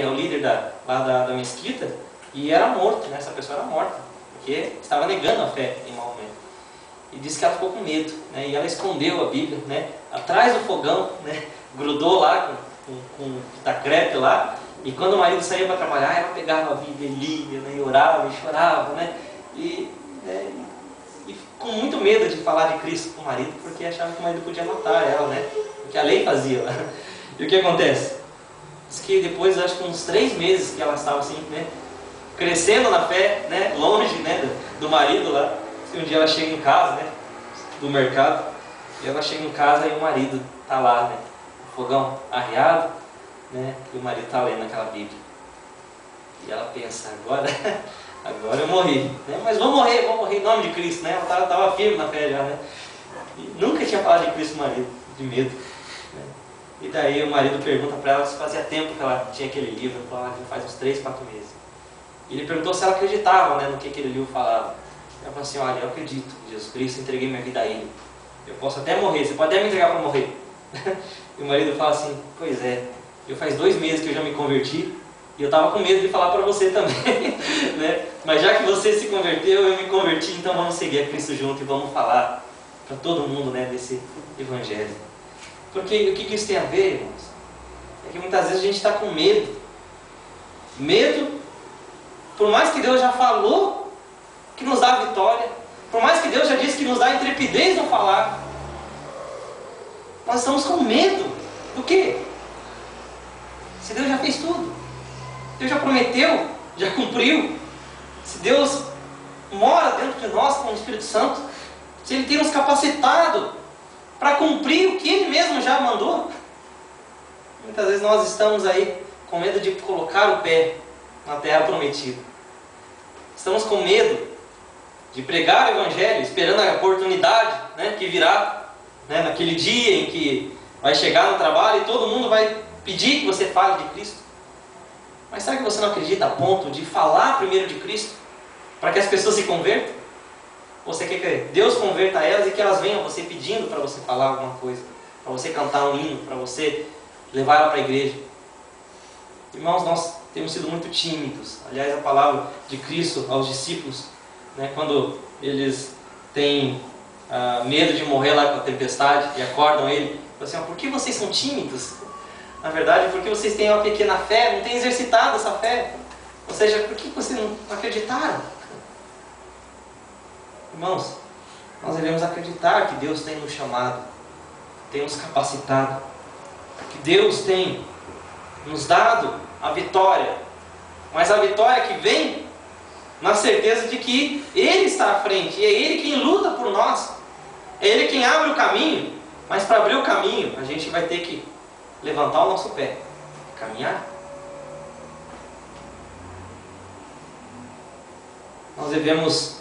o líder lá da mesquita, e era morto, né? Essa pessoa era morta, porque estava negando a fé em Maomé. E disse que ela ficou com medo, né? E ela escondeu a Bíblia, né? Atrás do fogão, né? Grudou lá com fita crepe lá, e quando o marido saía para trabalhar, ela pegava a Bíblia e lia, né? E orava e chorava, né? E com muito medo de falar de Cristo com o marido, porque achava que o marido podia matar ela, né? Porque a lei fazia lá. E o que acontece? Diz que depois, acho que uns 3 meses que ela estava assim, né? Crescendo na fé, né? Longe, né? Do marido lá. Um dia ela chega em casa, né? Do mercado. E ela chega em casa e o marido tá lá, né? O fogão arriado, né? E o marido tá lendo aquela Bíblia. E ela pensa, agora eu morri, né? Mas vou morrer em nome de Cristo, né? Ela estava firme na fé já, né? E nunca tinha falado de Cristo com o marido, de medo, né? E daí o marido pergunta para ela se fazia tempo que ela tinha aquele livro. Ela falou, faz uns 3, 4 meses. E ele perguntou se ela acreditava, né, no que aquele livro falava. Ela falou assim, olha, eu acredito em Jesus Cristo, entreguei minha vida a Ele. Eu posso até morrer, você pode até me entregar para morrer. E o marido fala assim, pois é, eu faz 2 meses que eu já me converti, e eu estava com medo de falar para você também, né? Mas já que você se converteu, eu me converti, então vamos seguir a Cristo junto e vamos falar para todo mundo, né, desse Evangelho. Porque o que isso tem a ver, irmãos? É que muitas vezes a gente está com medo. Medo, por mais que Deus já falou que nos dá vitória, por mais que Deus já disse que nos dá intrepidez no falar, nós estamos com medo. Do quê? Se Deus já fez tudo, Deus já prometeu, já cumpriu, se Deus mora dentro de nós com o Espírito Santo, se Ele tem nos capacitado para cumprir o que Ele mesmo já mandou, muitas vezes nós estamos aí com medo de colocar o pé na terra prometida. Estamos com medo de pregar o Evangelho, esperando a oportunidade, né, que virá, né, naquele dia em que vai chegar no trabalho e todo mundo vai pedir que você fale de Cristo. Mas será que você não acredita a ponto de falar primeiro de Cristo, para que as pessoas se convertam? Você quer que Deus converta elas e que elas venham a você pedindo para você falar alguma coisa, para você cantar um hino, para você levar ela para a igreja? Irmãos, nós temos sido muito tímidos. Aliás, a palavra de Cristo aos discípulos, né, quando eles têm medo de morrer lá com a tempestade e acordam ele, falam assim, por que vocês são tímidos? Na verdade, porque vocês têm uma pequena fé, não têm exercitado essa fé. Ou seja, por que vocês não acreditaram? Irmãos, nós devemos acreditar que Deus tem nos chamado, tem nos capacitado, que Deus tem nos dado a vitória, mas a vitória que vem na certeza de que Ele está à frente, e é Ele quem luta por nós, é Ele quem abre o caminho, mas para abrir o caminho a gente vai ter que levantar o nosso pé, caminhar. Nós devemos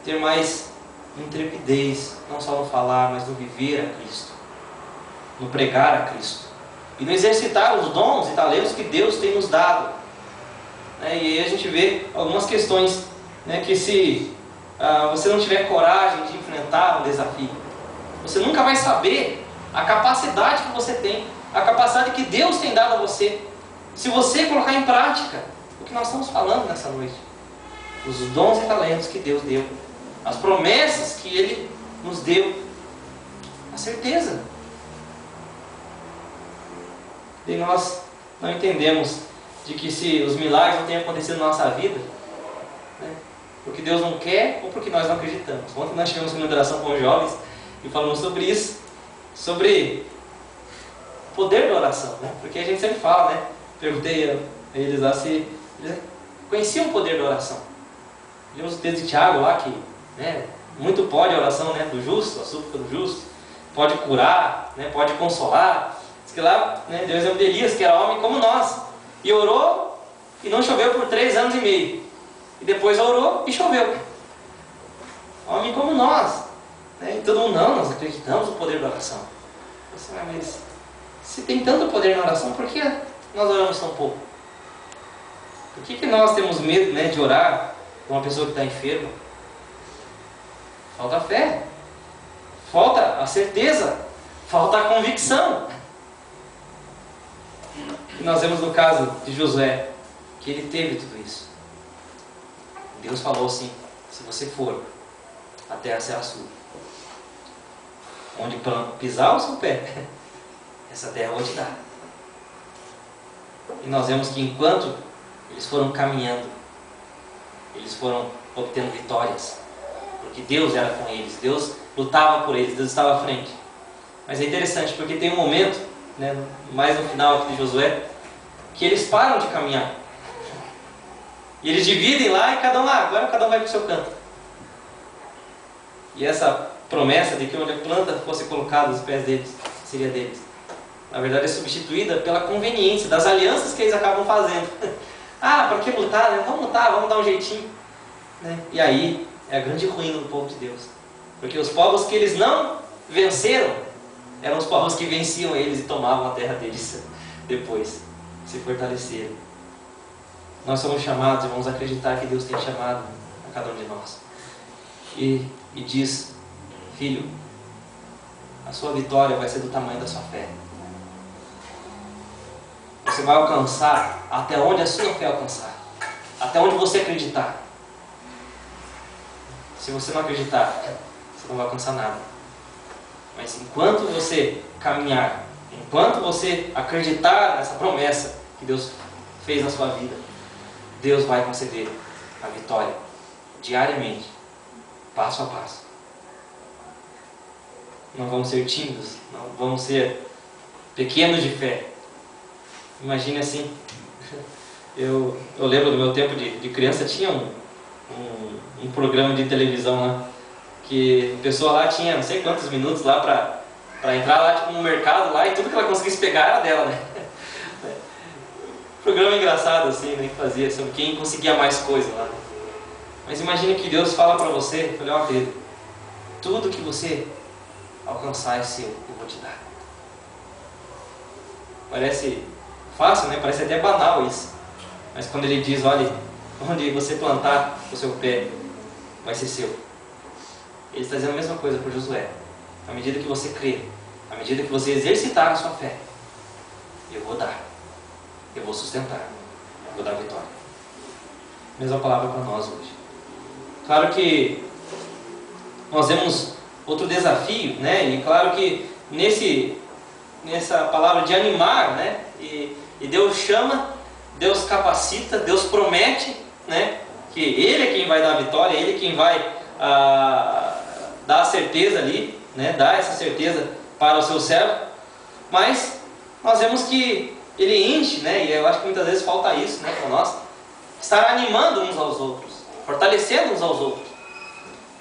ter mais intrepidez, não só no falar, mas no viver a Cristo, no pregar a Cristo, e no exercitar os dons e talentos que Deus tem nos dado. E aí a gente vê algumas questões, né, que se você não tiver coragem de enfrentar um desafio, você nunca vai saber a capacidade que você tem, a capacidade que Deus tem dado a você, se você colocar em prática o que nós estamos falando nessa noite, os dons e talentos que Deus deu, as promessas que Ele nos deu, a certeza. E nós não entendemos de que se os milagres não têm acontecido na nossa vida, né, porque Deus não quer ou porque nós não acreditamos. Ontem nós tivemos uma oração com os jovens e falamos sobre isso, sobre o poder da oração, né? Porque a gente sempre fala, né? Perguntei a eles lá se eles conheciam o poder da oração. Vimos o texto de Tiago lá que, né, muito pode a oração, né, do justo, a súplica do justo, pode curar, né, pode consolar. Diz que lá, né, deu o exemplo de Elias, que era homem como nós, e orou e não choveu por 3 anos e meio, e depois orou e choveu. Homem como nós, né? E todo mundo, não, nós acreditamos no poder da oração. Mas se tem tanto poder na oração, por que nós oramos tão pouco? Por que nós temos medo, né, de orar com uma pessoa que está enferma? Falta a fé, falta a certeza, falta a convicção. E nós vemos no caso de Josué, que ele teve tudo isso. Deus falou assim: se você for, a terra será sua. Onde pisar o seu pé, essa terra eu vou te dar. E nós vemos que enquanto eles foram caminhando, eles foram obtendo vitórias, porque Deus era com eles, Deus lutava por eles, Deus estava à frente. Mas é interessante, porque tem um momento, né, mais no final aqui de Josué, que eles param de caminhar. E eles dividem lá e agora cada um vai para o seu canto. E essa promessa de que onde a planta fosse colocada, os pés deles, seria deles, na verdade é substituída pela conveniência das alianças que eles acabam fazendo. Para que lutar? Né? Vamos lutar, vamos dar um jeitinho. Né? E aí é a grande ruína do povo de Deus. Porque os povos que eles não venceram eram os povos que venciam eles e tomavam a terra deles depois, se fortaleceram. Nós somos chamados, irmãos, a acreditar que Deus tem chamado a cada um de nós. E diz: filho, a sua vitória vai ser do tamanho da sua fé. Você vai alcançar até onde a sua fé alcançar, até onde você acreditar. Se você não acreditar, você não vai alcançar nada. Mas enquanto você caminhar, enquanto você acreditar nessa promessa que Deus fez na sua vida, Deus vai conceder a vitória diariamente, passo a passo. Não vamos ser tímidos, não vamos ser pequenos de fé. Imagine assim, eu lembro do meu tempo de criança, tinha um programa de televisão lá, que a pessoa lá tinha não sei quantos minutos lá para entrar lá tipo no mercado lá, e tudo que ela conseguisse pegar era dela, né? Programa engraçado assim, né, que fazia sobre quem conseguia mais coisa lá. Mas imagine que Deus fala para você: olha, Pedro, tudo que você alcançar é seu, eu vou te dar. Parece fácil, né? Parece até banal isso. Mas quando ele diz: olha, onde você plantar o seu pé, vai ser seu. Ele está dizendo a mesma coisa para Josué. À medida que você crer, à medida que você exercitar a sua fé, eu vou dar, eu vou sustentar, eu vou dar vitória. Mesma palavra para nós hoje. Claro que nós vemos outro desafio, né? E claro que nessa palavra de animar, né? E Deus chama, Deus capacita, Deus promete, né? Que Ele é quem vai dar a vitória, Ele é quem vai dar a certeza ali, né? Dar essa certeza para o seu servo. Mas nós vemos que Ele enche, né? E eu acho que muitas vezes falta isso, né? Para nós estar animando uns aos outros, fortalecendo uns aos outros.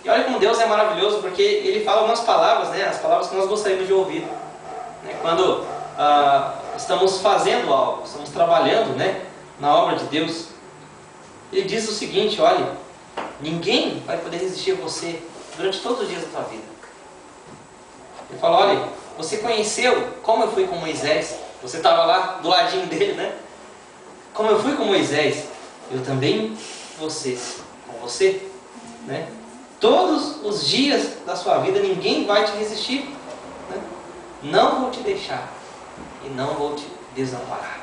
E olha como Deus é maravilhoso, porque Ele fala algumas palavras, né? As palavras que nós gostaríamos de ouvir, né? Quando estamos fazendo algo, estamos trabalhando, né, na obra de Deus. Ele diz o seguinte: olha, ninguém vai poder resistir a você durante todos os dias da tua vida. Ele fala: olha, você conheceu como eu fui com Moisés, você estava lá do ladinho dele, né? Como eu fui com Moisés, eu também vou ser com você, né? Todos os dias da sua vida ninguém vai te resistir, né? Não vou te deixar e não vou te desamparar.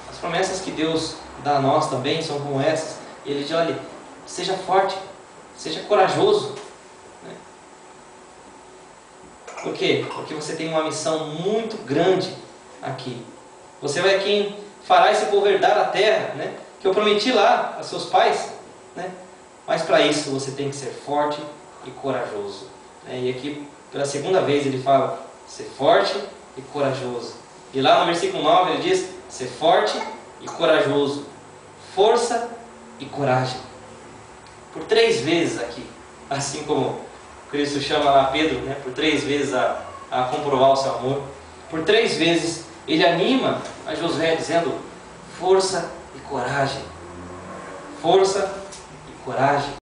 As promessas que Deus dá a nós também são como essas. Ele diz: olha, seja forte, seja corajoso, né? Por quê? Porque você tem uma missão muito grande aqui. Você vai quem fará esse povo herdar a terra, né, que eu prometi lá a seus pais, né? Mas para isso você tem que ser forte e corajoso, né? E aqui pela segunda vez ele fala: ser forte e corajoso. E lá no versículo 9 ele diz: ser forte e corajoso, força e coragem. Por 3 vezes aqui, assim como Cristo chama lá Pedro, né, por 3 vezes a comprovar o seu amor. Por 3 vezes ele anima a Josué dizendo: força e coragem, força e coragem.